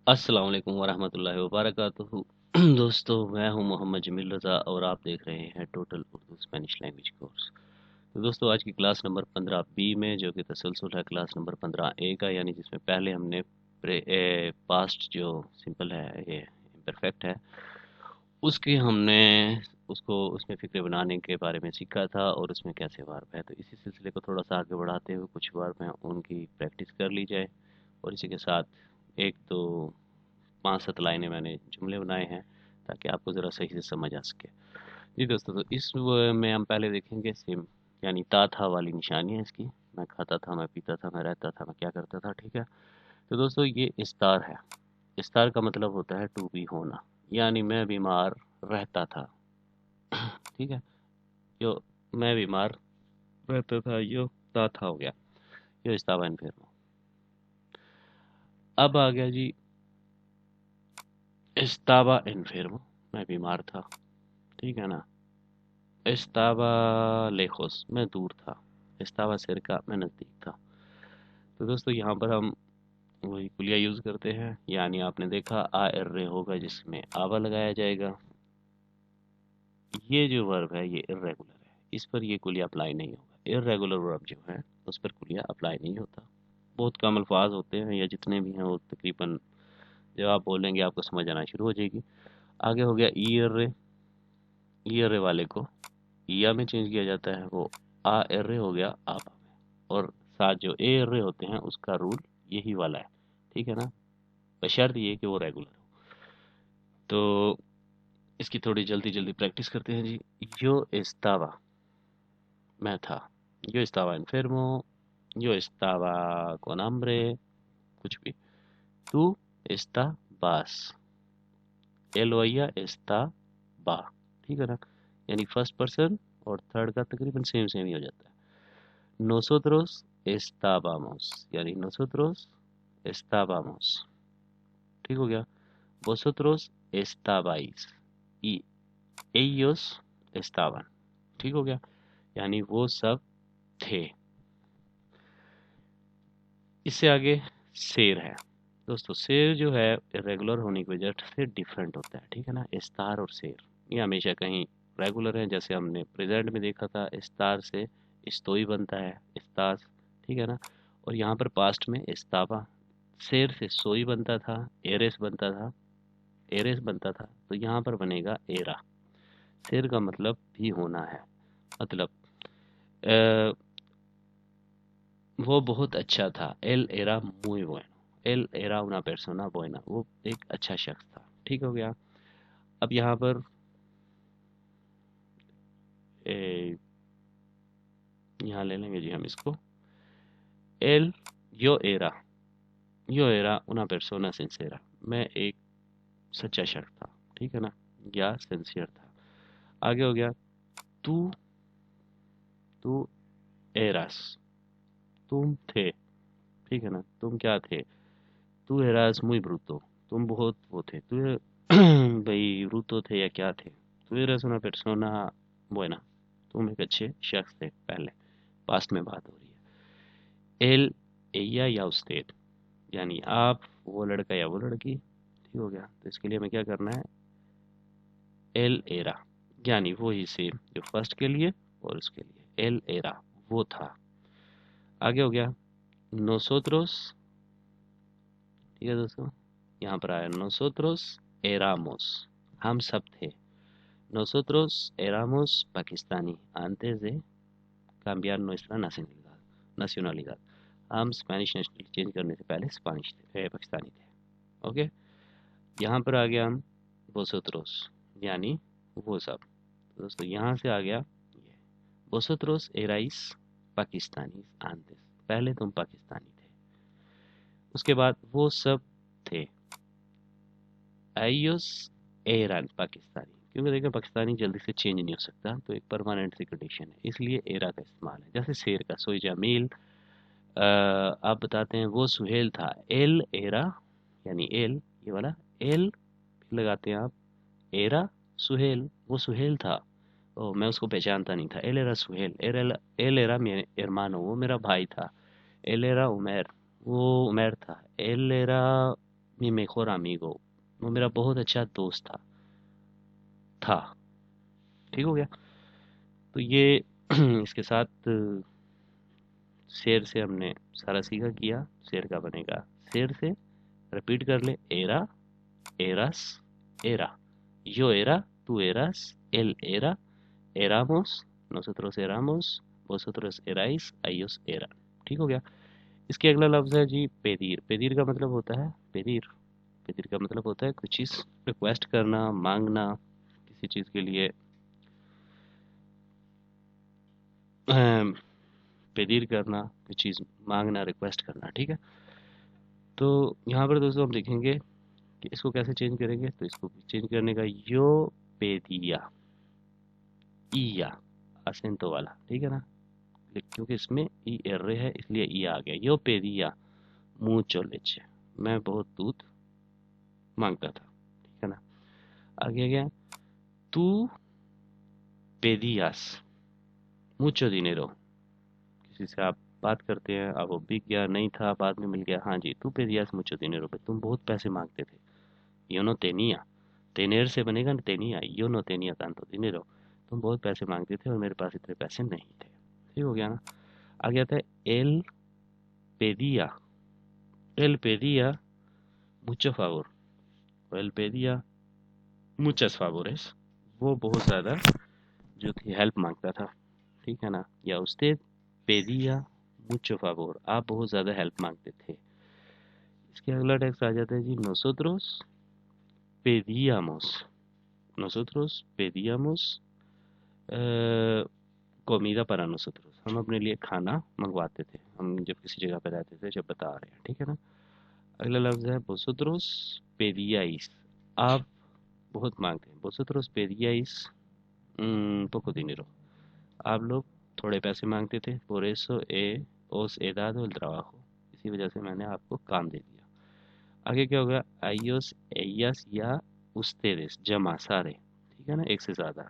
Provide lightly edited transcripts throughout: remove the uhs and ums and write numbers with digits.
अस्सलाम वालेकुम वरहमतुल्लाहि वबरकातुहू। दोस्तों, मैं हूं मोहम्मद जमील रज़ा और आप देख रहे हैं total Urdu Spanish language course. तो दोस्तों, आज की क्लास नंबर 15 बी में, जो कि तसलसल है क्लास नंबर 15 ए का, यानी जिसमें पहले हमने पास्ट जो सिंपल है, ये इम्परफेक्ट है, उसकी हमने उसको उसमें फ़िक्रे बनाने के बारे में सीखा था और उसमें कैसे वर्ब है। तो इसी सिलसिले को थोड़ा सा आगे बढ़ाते हुए कुछ वर्ब हैं उनकी प्रैक्टिस कर ली जाए, और इसी के साथ एक तो 5-7 लाइनें मैंने जुमले बनाए हैं ताकि आपको ज़रा सही से समझ आ सके। जी दोस्तों, तो इस में हम पहले देखेंगे सिम, यानी ता था वाली निशानी है इसकी। मैं खाता था, मैं पीता था, मैं रहता था, मैं क्या करता था, ठीक है। तो दोस्तों, ये इस्तार है। इस्तार का मतलब होता है टू बी, होना, यानी मैं बीमार रहता था, ठीक है। जो मैं बीमार रहता था, यो ता था हो गया, यो इस्तावा इन्फेर्मो। अब आ गया जी इस्तावा इन्फेर्मो, मैं बीमार था, ठीक है ना। इस्तावा लेखोस, मैं दूर था। इस्तावा सिरका, मैं नज़दीक था। तो दोस्तों, यहाँ पर हम वही कुलिया यूज़ करते हैं, यानी आपने देखा आ इर्रे होगा जिसमें आवा लगाया जाएगा। ये जो वर्ब है ये इर्रेगुलर है, इस पर ये कुलिया अप्लाई नहीं होगा। इर्रेगुलर वर्ब जो है उस पर कुलिया अप्लाई नहीं होता। बहुत कम अल्फाज होते हैं, या जितने भी हैं वो तकरीबन जब आप बोलेंगे आपको समझ आना शुरू हो जाएगी। आगे हो गया ई इर्रे। ई इर्रे वाले को या में चेंज किया जाता है, वो आ एर्रे हो गया आबा में। और साथ जो ए एर्रे होते हैं उसका रूल यही वाला है, ठीक है ना, बशर्त ये कि वो रेगुलर हो। तो इसकी थोड़ी जल्दी जल्दी प्रैक्टिस करते हैं जी। यो एस्तावा, मैं था। यो एस्तावा enfermo, yo estaba con hambre, कुछ भी। tú estabas, él o ella estaba, ठीक है ना। यानी फर्स्ट पर्सन और थर्ड का तकरीबन सेम सेम ही हो जाता है। Nosotros estábamos, यानी nosotros estábamos, ठीक हो गया। Vosotros estabais y ellos estaban, ठीक हो गया, यानी वो सब थे। इससे आगे शेर है। दोस्तों, शेर जो है इरेगुलर होने की वजह से डिफरेंट होता है, ठीक है ना। इस्तार और शेर ये हमेशा कहीं रेगुलर है, जैसे हमने प्रेजेंट में देखा था, इस्तार से इस्तोई बनता है, इस्तास, ठीक है ना। और यहाँ पर पास्ट में इस्ताबा, शेर से सोई बनता था, एरेस बनता था, एरेस बनता था, तो यहाँ पर बनेगा एरा। शेर का मतलब भी होना है, मतलब अ, वो बहुत अच्छा था। एल era muy bueno, L era una persona buena, वो एक अच्छा शख्स था, ठीक हो गया। अब यहाँ पर ए, यहाँ ले लेंगे जी हम इसको। एल यो एरा, यो एरा una persona sincera, मैं एक सच्चा शख्स था, ठीक है ना, या सिंसियर था। आगे हो गया तू, तू एरास, तुम थे, ठीक है ना, तुम क्या थे। तू एरास muy bruto, तुम बहुत वो थे, तू भाई ब्रूतो थे या क्या थे। तू एरास una persona buena, तुम एक अच्छे शख्स थे। पहले पास्ट में बात हो रही है। एल, एया या उस्तेद, यानी आप, वो लड़का या वो लड़की, ठीक हो गया। तो इसके लिए हमें क्या करना है, एल एरा, यानी वो ही सेम जो फर्स्ट के लिए और उसके लिए, एल एरा, वो था। आगे हो गया नोसोत्रोस, ठीक है दोस्तों। यहाँ पर आया नोसोत्रोस एरामोस, हम सब थे। नोसोत्रोस एरामोस Pakistani antes de cambiar nuestra nacionalidad, हम स्पेनिश नेशनल चेंज करने से पहले स्पेनिश थे, पाकिस्तानी थे, ओके। यहाँ पर आ गया हम वोसोत्रोस, यानी वो सब। दोस्तों, यहाँ से आ गया ये वोसोत्रोस एराइस पाकिस्तानी antes, पहले तुम पाकिस्तानी थे। उसके बाद वो सब थे, ellos eran पाकिस्तानी, क्योंकि देखिए पाकिस्तानी जल्दी से चेंज नहीं हो सकता, तो एक परमानेंट सी कंडीशन है, इसलिए एरा का इस्तेमाल है। जैसे शेर का सोई जमील, आप बताते हैं वो सुहेल था, एल एरा, यानी एल, ये वाला एल लगाते हैं आप, एरा सुहेल, वो सुहेल था। ओ, मैं उसको पहचानता नहीं था। एल एरा सुहेल, एल एरा मेरे hermano, वो मेरा भाई था। एल एरा उमेर, वो उमेर था। एल एरा मी mejor amigo, वो मेरा बहुत अच्छा दोस्त था। ठीक हो गया। तो ये इसके साथ शेर से हमने सारा सीखा किया। शेर का बनेगा, शेर से रिपीट कर ले, era, eras, era, yo era, tú eras, él era, éramos, nosotros éramos, vosotros erais, ellos eran। ठीक हो गया। इसके अगला लफ्ज है जी पेदीर। पेदीर का मतलब होता है पेदीर। पेदीर का मतलब होता है कुछ चीज रिक्वेस्ट करना, मांगना, किसी चीज के लिए पेदीर करना, कोई चीज मांगना, रिक्वेस्ट करना। ठीक है। तो यहाँ पर दोस्तों हम देखेंगे कि इसको कैसे चेंज करेंगे। तो इसको चेंज करने का यो पेदिया, ईया, असेंटो वाला। ठीक है ना। क्योंकि इसमें ई एर्रे है इसलिए ई आ गया। यो पेदिया mucho leche, मैं बहुत दूध मांगता था। ठीक है ना। आगे गया, तू pedías mucho dinero, किसी से आप बात करते हैं, अब वो बिक गया, नहीं था, बाद में मिल गया। हाँ जी, तू pedías mucho dinero, पे तुम बहुत पैसे मांगते थे। yo no tenía, tener से बनेगा ना tenía, yo no tenía tanto dinero, तुम बहुत पैसे मांगते थे और मेरे पास इतने पैसे नहीं थे। ठीक हो गया ना। आगे आता है pedía, él pedía mucho favor, él pedía muchos favores, वो बहुत ज़्यादा जो थी हेल्प मांगता था। ठीक है ना। या usted pedía mucho favor, आप बहुत ज़्यादा हेल्प मांगते थे। इसके अगला टेक्स्ट आ जाता है जी nosotros pedíamos, nosotros pedíamos comida para nosotros, हम अपने लिए खाना मंगवाते थे, हम जब किसी जगह पर रहते थे, जब बता रहे हैं। ठीक है ना। अगला लफ्ज़ है vosotros pedíais, आप बहुत मांगते हैं। vosotros pedíais poco dinero, आप लोग थोड़े पैसे मांगते थे। por eso os he dado el trabajo, इसी वजह से मैंने आपको काम दे दिया। आगे क्या होगा, ellos, ellas या ustedes, जमा सारे। ठीक है ना, एक से ज़्यादा।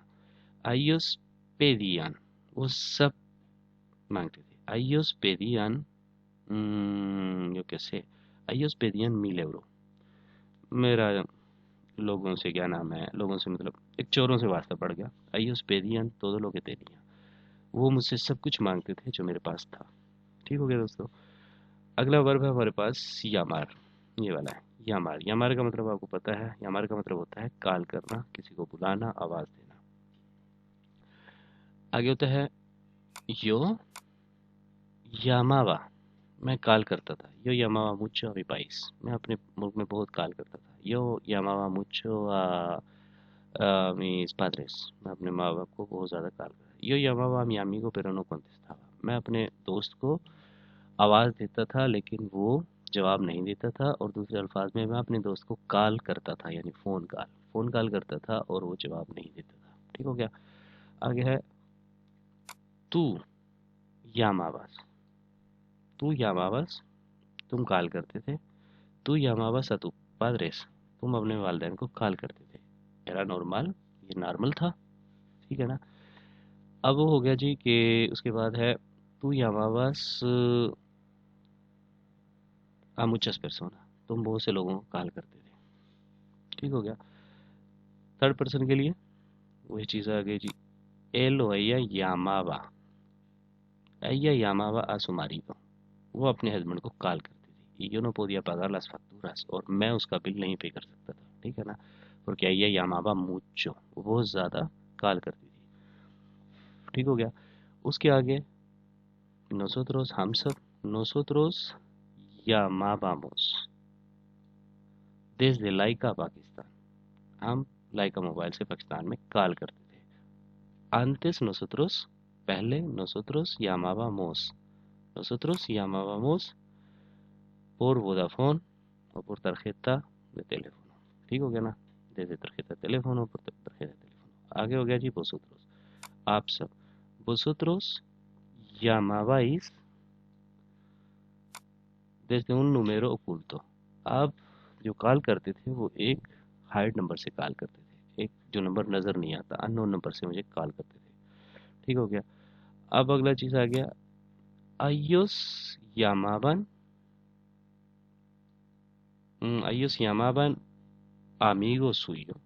ellos pedían, वो सब मांगते थे। ellos pedían, yo qué sé, ellos pedían 1000 euros, मेरा लोगों से क्या नाम है, लोगों से मतलब एक चोरों से वास्ता पड़ गया। ellos pedían todo lo que tenía, वो मुझसे सब कुछ मांगते थे जो मेरे पास था। ठीक हो गया दोस्तों। अगला वर्ब है हमारे पास यामार, ये वाला है यामार। यामार का मतलब आपको पता है, यामार का मतलब होता है कॉल करना, किसी को बुलाना, आवाज देना। आगे होता है यो यामावा, मैं कॉल करता था। यो यामावा मुचो अभी 22, मैं अपने मुल्क में बहुत कॉल करता था। यो यामावा मुचो mis padres, मैं अपने माँ बाप को बहुत ज़्यादा कॉल करता। यो यामावा mi amigo pero no contestaba, मैं अपने दोस्त को आवाज़ देता था लेकिन वो जवाब नहीं देता था। और दूसरे अल्फाज में मैं अपने दोस्त को कॉल करता था, यानी फ़ोन कॉल करता था और वो जवाब नहीं देता था। ठीक हो गया। आगे है तू यामाबास, तू यामाबास, तुम कॉल करते थे। तू यामाबास a tus padres, तुम अपने वालिदैन को कॉल करते थे। era नॉर्मल, ये नॉर्मल था। ठीक है ना। अब वो हो गया जी कि उसके बाद है तू यामाबास a muchas personas, तुम बहुत से लोगों को कॉल करते थे। ठीक हो गया। थर्ड पर्सन के लिए वही चीज़ आ गई जी, él o ella llamaba, ella llamaba a su marido, वो अपने हस्बैंड को कॉल करती थी। y yo no podía pagar las facturas, और मैं उसका बिल नहीं पे कर सकता था। ठीक है ना। porque ella llamaba mucho, वो बहुत ज़्यादा कॉल करती थी। ठीक हो गया। उसके आगे nosotros, हम सब, nosotros llamábamos desde लाइका पाकिस्तान, हम लाइका मोबाइल से पाकिस्तान में कॉल करते थे। antes nosotros, पहले nosotros llamábamos, nosotros llamábamos por Vodafone o por tarjeta de teléfono। ठीक हो गया ना। desde tarjeta de teléfono, por tarjeta de teléfono। आगे हो गया जी vosotros, आप सब। vosotros llamabais desde un número oculto, आप जो कॉल करते थे वो एक हाइड नंबर से कॉल करते थे, एक जो नंबर नज़र नहीं आता, अननोन नंबर से मुझे कॉल करते थे। ठीक हो गया। अब अगला चीज़ आ गया, ellos llamaban ellos llamaban amigos suyos,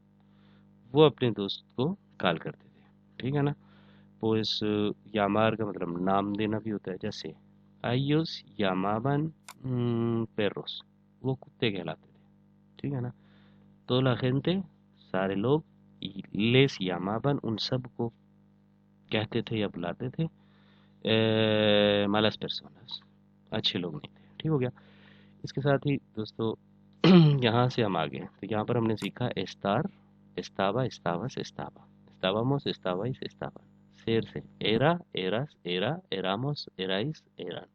वो अपने दोस्त को कॉल करते थे, ठीक है ना। pues llamar का मतलब नाम देना भी होता है, जैसे ellos llamaban perros, वो कुत्ते कहलाते थे, ठीक है ना। तो la gente, सारे लोग, y les llamaban, उन सब को कहते थे या बुलाते थे malas personas, अच्छे लोग नहीं थे, ठीक हो गया। इसके साथ ही दोस्तों यहाँ से हम आगे, तो यहाँ पर हमने सीखा estar, estaba, estabas, estaba, estábamos, estabais, estaban, ser से era, eras, era, éramos, erais, eran।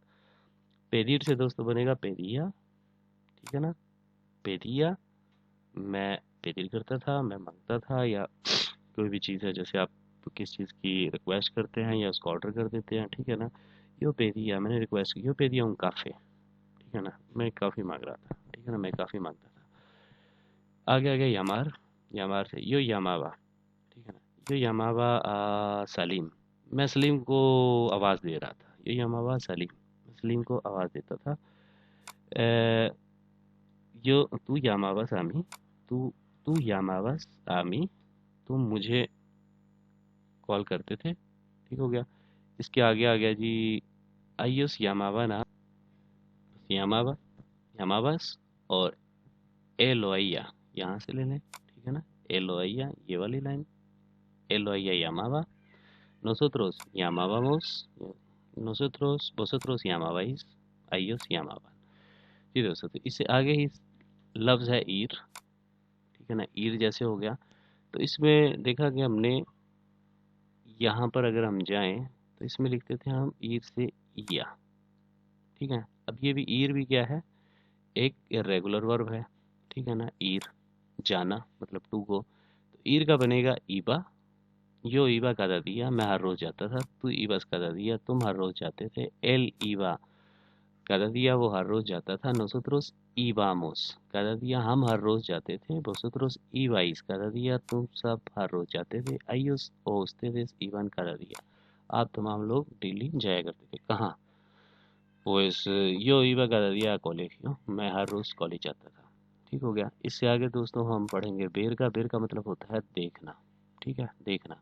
pedir से दोस्तों बनेगा pedía, ठीक है ना। pedía, मैं पेदिर करता था, मैं मांगता था, या कोई भी चीज़ है जैसे आप किस चीज़ की रिक्वेस्ट करते हैं या उसको ऑर्डर कर देते हैं, ठीक है ना। यो pedía, मैंने रिक्वेस्ट की, यो pedía un café, ठीक है ना, मैं काफ़ी मांग रहा था, ठीक है ना, मैं काफ़ी मांगता था। आगे आगे यमार, यमार से यो यमावा, ठीक है ना, यो यमावा सलीम, मैं सलीम को आवाज़ दे रहा था, यो यमावा सलीम, मैं सलीम को आवाज़ देता था। अ, यो तू यमावा सामी, तू तू यमावा सामी, तुम मुझे कॉल करते थे, ठीक हो गया। इसके आगे आ गया जी आयुस यामावा ना, यामावा, यामावास और एलोया, यहाँ से ले लें, ठीक है ना। एलोया ये वाली लाइन, एलोया यामावा, nosotros llamábamos, nosotros, vosotros llamabais, ellos llamaban। जी दोस्तों, तो इससे आगे ही लफ्ज़ है ईर, ठीक है ना, ईर जैसे हो गया। तो इसमें देखा कि हमने यहाँ पर अगर हम जाएं तो इसमें लिखते थे हम ईर से ईया, ठीक है। अब ये भी ईर भी क्या है, एक इर्रेगुलर वर्ब है, ठीक है ना। ईर जाना मतलब टू गो, तो ईर का बनेगा ईबा, यो ईबा cada día, मैं हर रोज जाता था, तू ibas cada día, तुम हर रोज जाते थे, él iba cada día, वो हर रोज जाता था, nosotros íbamos cada día, हम हर रोज जाते थे, vosotros ibais cada día, तुम सब हर रोज जाते थे, ellos o ustedes iban cada día, आप तमाम लोग डेली जाया करते थे, कहाँ। pues yo iba cada día a colegio, मैं हर रोज कॉलेज जाता था, ठीक हो गया। इससे आगे दोस्तों हम पढ़ेंगे बेर का, बेर का मतलब होता है देखना, ठीक है, देखना,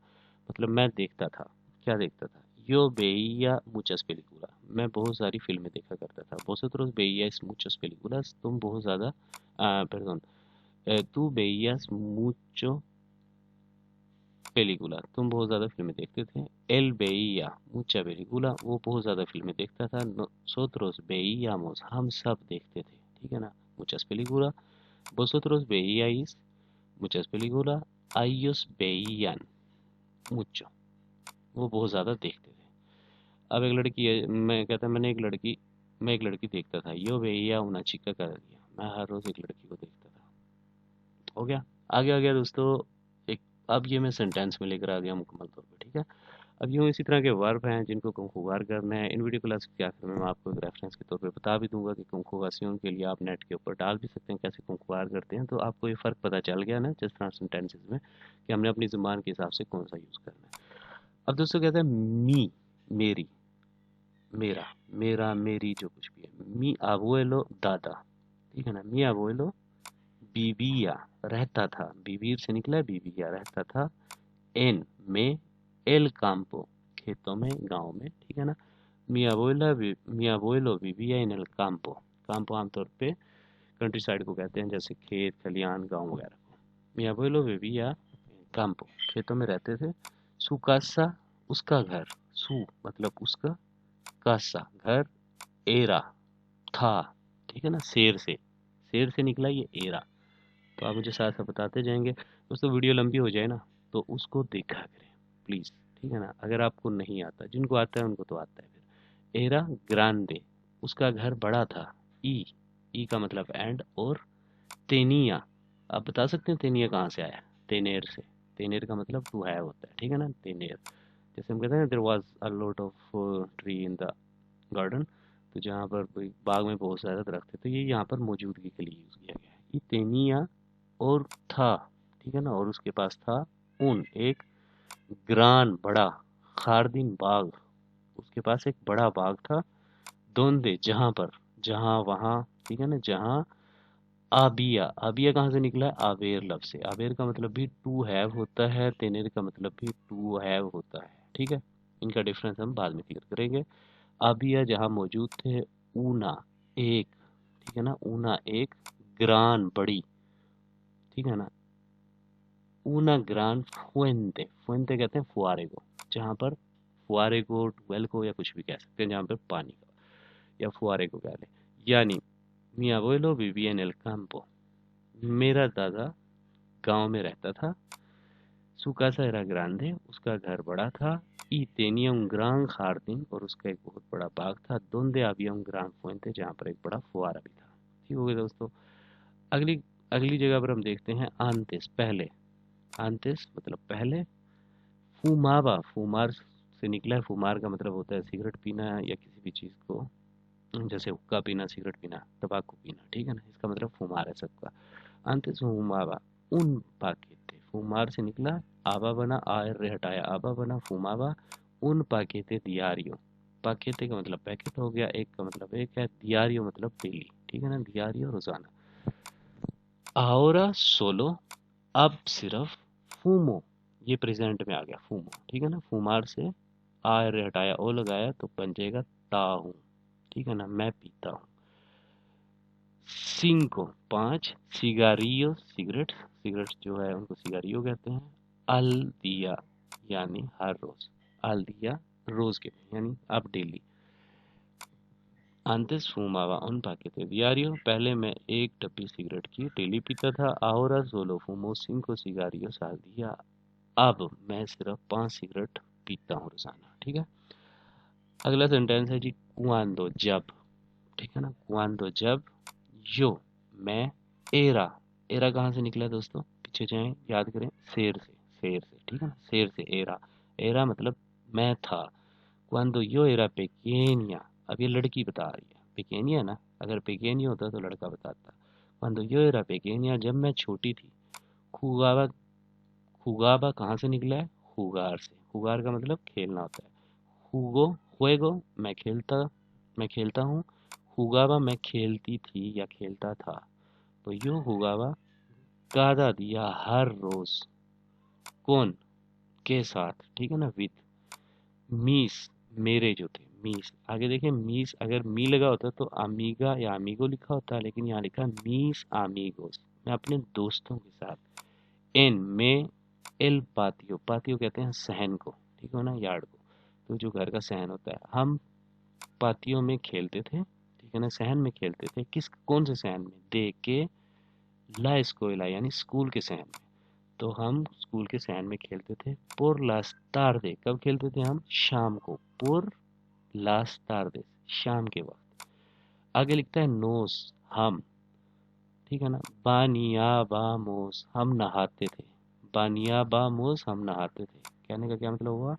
मतलब मैं देखता था, क्या देखता था, यो veía muchas películas, मैं बहुत सारी फिल्में देखा करता था, vosotros veíais muchas películas, तुम बहुत ज़्यादा, perdón, tú veías mucho película, तुम बहुत ज़्यादा फिल्में देखते थे, él veía mucha película, वो बहुत ज़्यादा फिल्में देखता था, nosotros veíamos, हम सब देखते थे, ठीक है ना, muchas películas, vosotros veíais muchas películas, ellos veían mucho, वो बहुत ज़्यादा देखते थे। अब एक लड़की है, मैं कहता मैं एक लड़की देखता था, यो veía una chica cada día, मैं हर रोज़ एक लड़की को देखता था, हो गया। आगे आ गया दोस्तों एक, अब ये मैं सेंटेंस में लेकर आ गया मुकम्मल तौर पे, ठीक है। अब यूँ इसी तरह के वर्ब हैं जिनको कंजुगार करना है। इन वीडियो क्लास के आखिर में मैं आपको एक रेफरेंस के तौर पे बता भी दूंगा कि कंजुगासियों के लिए आप नेट के ऊपर डाल भी सकते हैं कैसे कंजुगार करते हैं, तो आपको ये फ़र्क पता चल गया ना जिस तरह सेंटेंसेस में कि हमने अपनी ज़ुबान के हिसाब से कौन सा यूज़ करना है। अब दोस्तों कहते हैं मी, मेरी, मेरा, मेरा, मेरी, जो कुछ भी है, मी abuelo दादा, ठीक है ना, मी abuelo बीबिया रहता था, बीबीर से निकला है बीबिया, रहता था, एन में, एल campo खेतों में, गांव में, ठीक है ना। mi abuelo vivía en el campo, campo आमतौर पे कंट्री साइड को कहते हैं, जैसे खेत खलियान गांव वगैरह को। mi abuelo vivía en campo, खेतों में रहते थे, su casa, उसका घर, su मतलब उसका, casa घर, एरा था, ठीक है ना, शेर से निकला ये एरा। तो आप मुझे साथ साथ बताते जाएंगे दोस्तों, वीडियो लंबी हो जाए ना तो उसको देखा करें प्लीज़, ठीक है ना। अगर आपको नहीं आता, जिनको आता है उनको तो आता है फिर। एरा ग्रांडे, उसका घर बड़ा था, ई का मतलब एंड, और तेनिया, आप बता सकते हैं तेनिया कहाँ से आया, तेनेर से, तेनेर का मतलब टू है होता है, ठीक है ना, तेनेर। जैसे हम कहते हैं there was a lot of tree in the garden, तो जहाँ पर कोई बाग में बहुत सारे दरख्त थे, तो ये यहाँ पर मौजूदगी के लिए यूज़ किया गया है, ये तेनिया, और था, ठीक है ना, और उसके पास था उन एक ग्रान बड़ा, खारदीन बाग, उसके पास एक बड़ा बाग था, दोंदे जहाँ पर, जहाँ वहाँ, ठीक है ना, जहाँ आबिया, आबिया कहाँ से निकला है? आवेर लफ्ज से। आवेर का मतलब भी टू हैव होता है, तेनेर का मतलब भी टू हैव होता है। ठीक है, इनका डिफरेंस हम बाद में क्लियर करेंगे। आबिया जहाँ मौजूद थे, ऊना एक, ठीक है ना, ऊना एक, ग्रान बड़ी, ठीक है ना, ऊना ग्रान फुएंते, फुएंते कहते हैं फुआरे को, जहाँ पर फुआरे को, ट्वेल को, या कुछ भी कह सकते हैं जहाँ पर पानी का, या फुआरे को कह लें। यानी mi abuelo vivía en el campo, मेरा दादा गांव में रहता था। su casa era grande, उसका घर बड़ा था। y tenía un gran jardín, और उसका एक बहुत बड़ा बाग था। donde había un gran fuente, जहाँ पर एक बड़ा फुहारा भी था। ठीक हो गया दोस्तों। अगली अगली जगह पर हम देखते हैं antes, पहले। antes मतलब पहले। फुमावा, फुमार से निकला है। फुमार का मतलब होता है सिगरेट पीना या किसी भी चीज़ को, जैसे हुक्का पीना, सिगरेट पीना, तंबाकू पीना, ठीक है ना, इसका मतलब फुमार है सबका। अंत फुमावा, उन पाकेते, फुमार से निकला, आबा बना, आर रे हटाया, आबा बना फुमावा, उन पाकेते दियारियो। पाकेते का मतलब पैकेट हो गया, एक का मतलब एक है, दियारियो मतलब डेली, ठीक है ना, दियारियो रोजाना। ahora सोलो, अब सिर्फ। फूमो, ये प्रेजेंट में आ गया, फूमो, ठीक है ना, फुमार से आर रे हटाया, ओ लगाया तो बन जाएगा ताहूँ, ठीक है ना, मैं पीता हूँ। सिंको पाँच, सिगारियो सिगरेट, सिगरेट जो है उनको सिगारियो कहते हैं। अल दिया यानी हर रोज, अल दिया रोज के, यानी अब daily. antes fumaba un paquete diario, पहले मैं एक डब्बी सिगरेट की डेली पीता था। ahora solo fumo 5 cigarrillos al día, अब मैं सिर्फ 5 सिगरेट पीता हूँ रोजाना। ठीक है, अगला सेंटेंस है जी cuando, जब, ठीक है ना, cuando जब, यो मैं, एरा, एरा कहाँ से निकला है दोस्तों? पीछे जाएं, याद करें, शेर से, शेर से, ठीक है ना, शेर से एरा, एरा मतलब मैं था। cuando yo era pequeña, अब ये लड़की बता रही है, pequeña ना, अगर pequeña होता तो लड़का बताता। cuando yo era pequeña, जब मैं छोटी थी। jugaba, jugaba कहाँ से निकला है? jugar से, jugar का मतलब खेलना होता है। jugo, juego मैं खेलता हूँ। jugaba मैं खेलती थी या खेलता था। तो यो jugaba cada día, हर रोज। कौन? के साथ, ठीक है ना, विथ। मीस, मेरे जो थे, मीस, आगे देखें, मीस अगर मी लगा होता तो अमीगा या अमीगो लिखा होता, लेकिन यहाँ लिखा मीस आमीगोस, मैं अपने दोस्तों के साथ। एन में, एल पातियो, पातियो कहते हैं सहन को, ठीक है ना, यार्ड को, तो जो घर का सहन होता है। हम पातियों में खेलते थे, ठीक है ना, सहन में खेलते थे। किस, कौन से सहन में? दे के ला स्कोला, यानी स्कूल के सहन में। तो हम स्कूल के सहन में खेलते थे। पुर लास तारदे, कब खेलते थे हम? शाम को। पुर लास तारदे, शाम के वक्त। आगे लिखता है नोस, हम, ठीक है ना। बानिया बामोस, हम नहाते थे। बानिया बामोस, हम नहाते थे। कहने का क्या मतलब हुआ?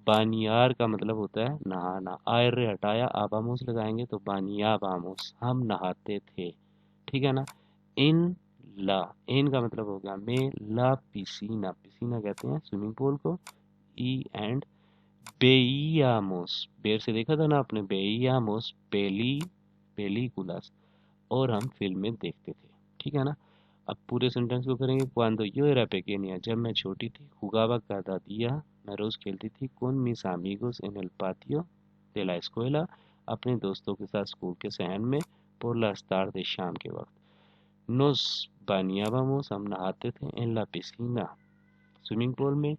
बानियार का मतलब होता है नहाना, आयर हटाया, आबामोस लगाएंगे तो बानिया बामोस, हम नहाते थे, ठीक है ना। इन ला, इन का मतलब हो गया में, ला पिसीना, पिसीना कहते हैं स्विमिंग पूल को। ई एंड बेईयामोस, बेर से देखा था ना आपने, बेईयामोस पेली, पेलिकुलास, और हम फिल्में देखते थे, ठीक है ना। अब पूरे सेंटेंस को करेंगे। cuando yo era pequeña, जब मैं छोटी थी। jugaba cada día, मैं रोज खेलती थी। con mis amigos en el patio de la escuela, अपने दोस्तों के साथ स्कूल के सहन में। por las tardes, शाम के वक्त। nos bañábamos, हम नहाते थे। en la piscina, swimming pool में,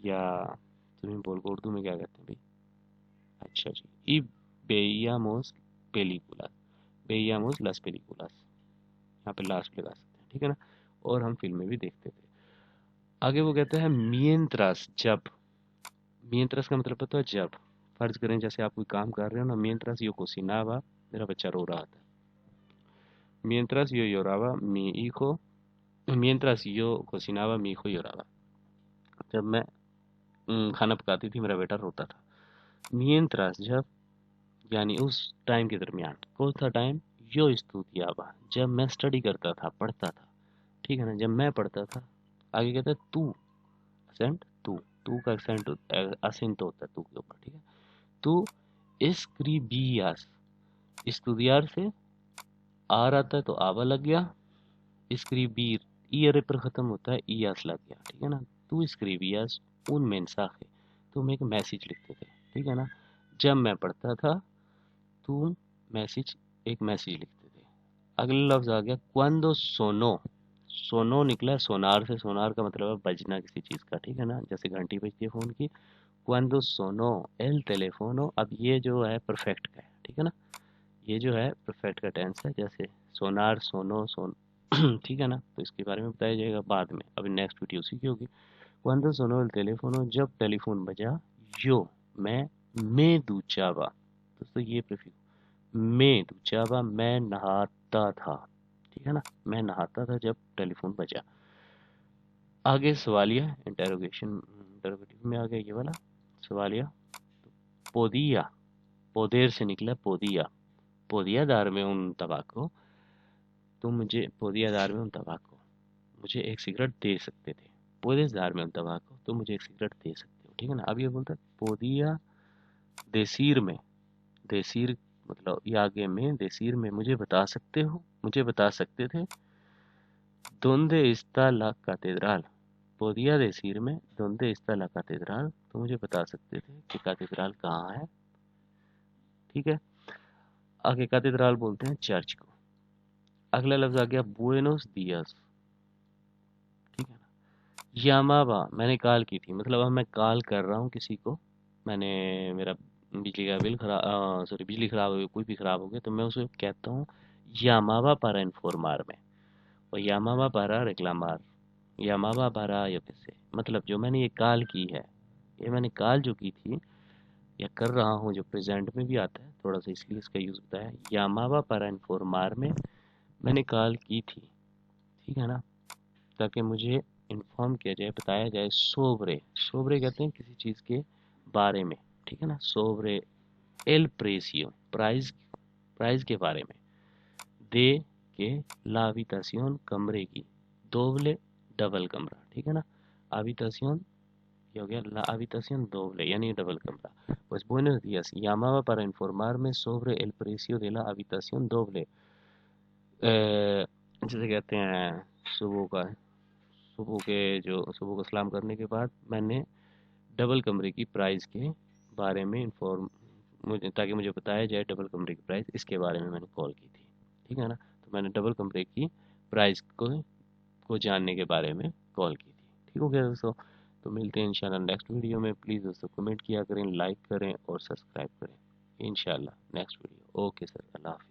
या स्विमिंग पूल को उर्दू में क्या कहते हैं भाई? अच्छा जी, y veíamos películas, veíamos las películas, यहाँ पे लास्ट लगा सकते हैं, ठीक है ना, और हम फिल्में भी देखते थे। आगे वो कहते हैं मियंत्रास, जब। मियंत्रास का मतलब पता है? जब। फर्ज करें जैसे आप कोई काम कर रहे हो ना, मियंत्रास यो कोसिनावा, मेरा बच्चा रो रहा था। मियंत्रास यो योरावा मी hijo, mientras yo cocinaba mi hijo lloraba, जब मैं खाना पकाती थी मेरा बेटा रोता था। मियंत्रास जब, यानी उस टाइम के दरमियान। कौन सा टाइम? यो estudiaba, जब मैं स्टडी करता था, पढ़ता था, ठीक है ना, जब मैं पढ़ता था। आगे कहता है तू, असेंट, तू का एक्सेंट, असेंट होता है तू के ऊपर, ठीक है। तू escribías, estudiar से आर आता है तो आवा लग गया, स्क्रीबीर, ईयर पर ख़त्म होता है, ईयास लग गया, ठीक है ना। तू स्क्रीबियास उन मेंसाje, तुम एक मैसेज लिखते थे, ठीक है ना। जब मैं पढ़ता था, तुम मैसेज एक मैसेज लिखते थे। अगला लफ्ज़ आ गया क्वांडो सोनो, सोनो निकला है सोनार से, सोनार का मतलब है बजना किसी चीज़ का, ठीक है ना, जैसे घंटी बजती है फ़ोन की। क्वांडो सोनो एल टेलीफोनो, अब ये जो है परफेक्ट का है, ठीक है ना, ये जो है परफेक्ट का टेंस है, जैसे सोनार सोनो सोन ठीक है ना। तो इसके बारे में बताया जाएगा बाद में, अभी नेक्स्ट वीडियो उसी की होगी। Cuando sonó el teléfono, जब टेलीफोन बजा, yo मैं दूचावा, दोस्तों ये प्रीफिक्स, मैं दूचावा मैं नहाता था, ठीक है ना, मैं नहाता था जब टेलीफोन बजा। आगे सवालिया, इंटरोगेटिव में आ गया ये वाला सवालिया। पोदिया, पोदेर से निकला पोदिया, पोदिया दार में उन तबाको, तुम मुझे पोदिया दार में उन तबाको, मुझे एक सिगरेट दे सकते थे। पुedes darme un tabaco, तुम मुझे एक सिगरेट दे सकते हो, ठीक है ना। अब ये बोलता है podía decirme, decir मतलब ये आगे में decir में, मुझे बता सकते हो, मुझे बता सकते थे। ¿Dónde está la catedral? podía decirme ¿Dónde está la catedral? तो मुझे बता सकते थे कि कैथेड्रल कहाँ है, ठीक है। आगे कैथेड्रल बोलते हैं चर्च को। अगला लफ्ज आ गया बुएनोस दियास, ठीक है ना। यामाबा मैंने कॉल की थी, मतलब अब मैं कॉल कर रहा हूँ किसी को, मैंने मेरा बिजली का बिल खराब, सॉरी बिजली खराब हो गई, कोई भी खराब हो गया, तो मैं उसे कहता हूँ यामाबा para informarme, और यामाबा para reclamar, यामाबा para yo qué sé, मतलब जो मैंने ये कॉल की है, ये मैंने कॉल जो की थी या कर रहा हूँ, जो प्रेजेंट में भी आता है थोड़ा सा, इसलिए इसका यूज़ होता है यामाबा para informarme, मैंने कॉल की थी, ठीक है ना, ताकि मुझे इन्फॉर्म किया जाए, बताया जाए, सोब्रे, सोब्रे कहते हैं किसी चीज़ के बारे में, ठीक है ना, सोब्रे एल प्रेसियो, प्राइस, प्राइस के बारे में, दे के ला habitación कमरे की, दोबले डबल कमरा, ठीक है ना, habitación ये हो गया la habitación doble यानी डबल कमरा। pues buenos días, llamaba para informarme sobre el precio de la habitación doble, जैसे कहते हैं सुबह का, सुबह के जो सुबह को सलाम करने के बाद मैंने डबल कमरे की प्राइस के बारे में इन्फॉर्म, मुझे ताकि मुझे बताया जाए डबल कमरे की प्राइस, इसके बारे में मैंने कॉल की थी, ठीक है ना। तो मैंने डबल कमरे की प्राइस को जानने के बारे में कॉल की थी, ठीक हो गया दोस्तों। तो मिलते हैं इंशाल्लाह नेक्स्ट वीडियो में। प्लीज़ दोस्तों कमेंट किया करें, लाइक करें और सब्सक्राइब करें इंशाल्लाह नेक्स्ट वीडियो। ओके सर, अल्लाह हाफ़िज़।